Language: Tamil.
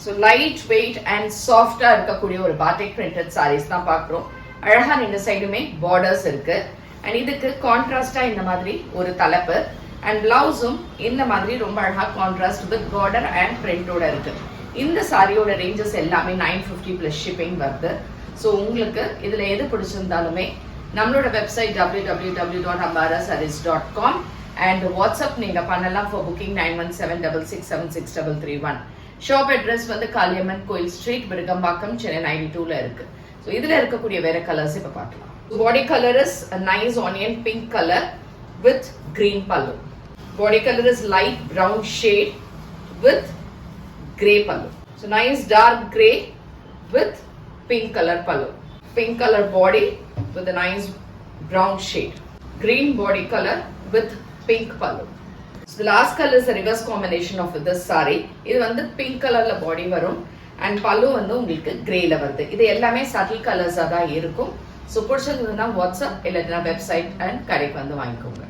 ஸோ லைட் வெயிட் அண்ட் சாஃப்டா இருக்கக்கூடிய ஒரு பாட்டிக் பிரிண்டட் சாரீஸ் தான் பார்க்குறோம். அழகா இந்த சைடுமே பார்டர்ஸ் இருக்கு. அண்ட் இதுக்கு கான்ட்ராஸ்டா இந்த மாதிரி ஒரு தலைப்பு அண்ட் பிளவுஸும் இந்த மாதிரி ரொம்ப அழகா கான்ட்ராஸ்ட் வித் பார்டர் அண்ட் பிரிண்டோட இருக்கு. இந்த சாரியோட ரேஞ்சஸ் எல்லாமே 950 பிளஸ் ஷிப்பிங் வருது. ஸோ உங்களுக்கு இதுல எது பிடிச்சிருந்தாலுமே நம்மளோட வெப்சைட் www.ambarasarees.com அண்ட் வாட்ஸ்அப் நீங்க பண்ணலாம் ஃபார் புக்கிங் 9176676331. ஷாப் அட்ரஸ் வந்து காளியம்மன் கோயில் ஸ்ட்ரீட், விருகம்பாக்கம், சென்னை 92ல இருக்கு. ஸோ இதுல இருக்கக்கூடிய வேற கலர்ஸ் இப்ப பார்க்கலாம். Body colour is nice onion pink colour with green pallu. Body colour is light brown shade with grey pallu. So nice dark grey with pink color pallu. Pink color body with a nice brown shade. Green body color with pink pallu. So the last color is a reverse combination of this saree. இது வந்து pink color la body வரும் and pallu வந்து உங்களுக்கு grey ல வருது. இது எல்லாமே subtle colors தான் இருக்கும். So பிடிச்சிருந்ததுன்னா வாட்ஸ்அப் இல்லைன்னா வெப்சைட் அண்ட் கடைக்கு வந்து வாங்கிக்கோங்க.